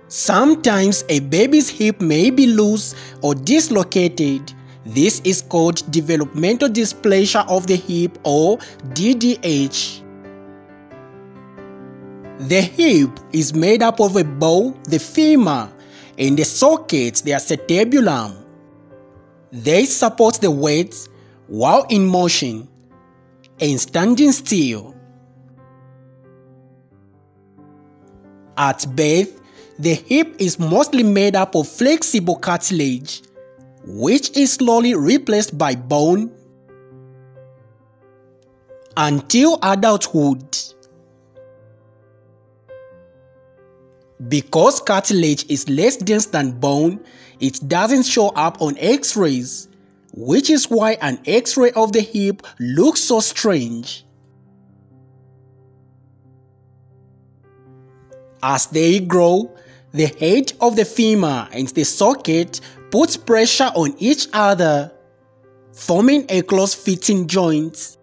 Sometimes a baby's hip may be loose or dislocated. This is called developmental dysplasia of the hip or DDH. The hip is made up of a bone, the femur, and the sockets, the acetabulum. They support the weight while in motion and standing still. At birth, the hip is mostly made up of flexible cartilage, which is slowly replaced by bone until adulthood. Because cartilage is less dense than bone, it doesn't show up on X-rays, which is why an X-ray of the hip looks so strange. As they grow, the head of the femur and the socket puts pressure on each other, forming a close-fitting joint.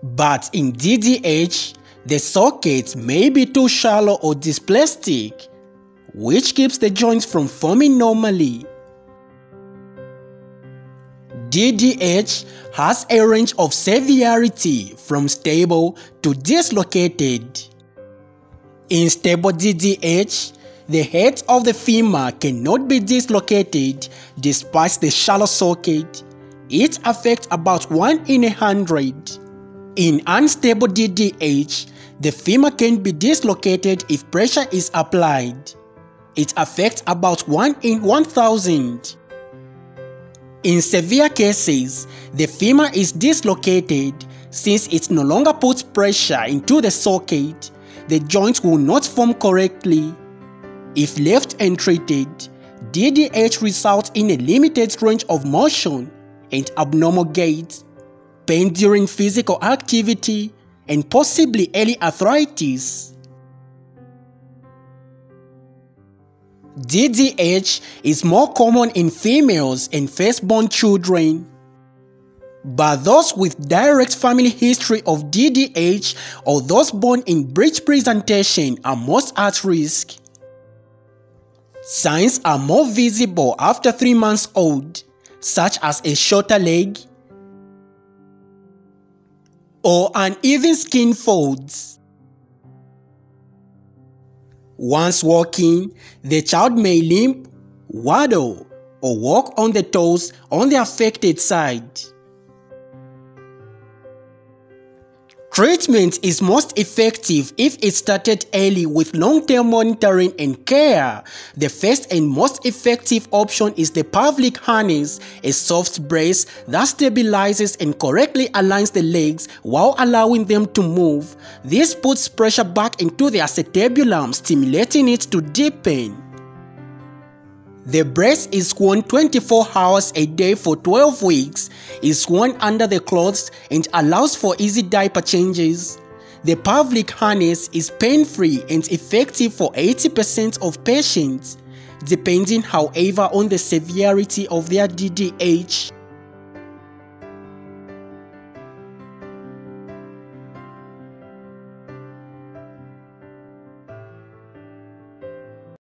But in DDH, the sockets may be too shallow or dysplastic, which keeps the joints from forming normally. DDH has a range of severity from stable to dislocated. In stable DDH, the head of the femur cannot be dislocated despite the shallow socket. It affects about 1 in 100. In unstable DDH, the femur can be dislocated if pressure is applied. It affects about 1 in 1,000. In severe cases, the femur is dislocated since it no longer puts pressure into the socket. The joint will not form correctly. If left untreated, DDH results in a limited range of motion and abnormal gait, pain during physical activity, and possibly early arthritis. DDH is more common in females and firstborn children, but those with direct family history of DDH or those born in breech presentation are most at risk. Signs are more visible after 3 months old, such as a shorter leg or uneven skin folds. Once walking, the child may limp, waddle, or walk on the toes on the affected side. Treatment is most effective if it started early with long-term monitoring and care. The first and most effective option is the Pavlik harness, a soft brace that stabilizes and correctly aligns the legs while allowing them to move. This puts pressure back into the acetabulum, stimulating it to deepen. The brace is worn 24 hours a day for 12 weeks, is worn under the clothes and allows for easy diaper changes. The Pavlik harness is pain-free and effective for 80% of patients, depending however on the severity of their DDH.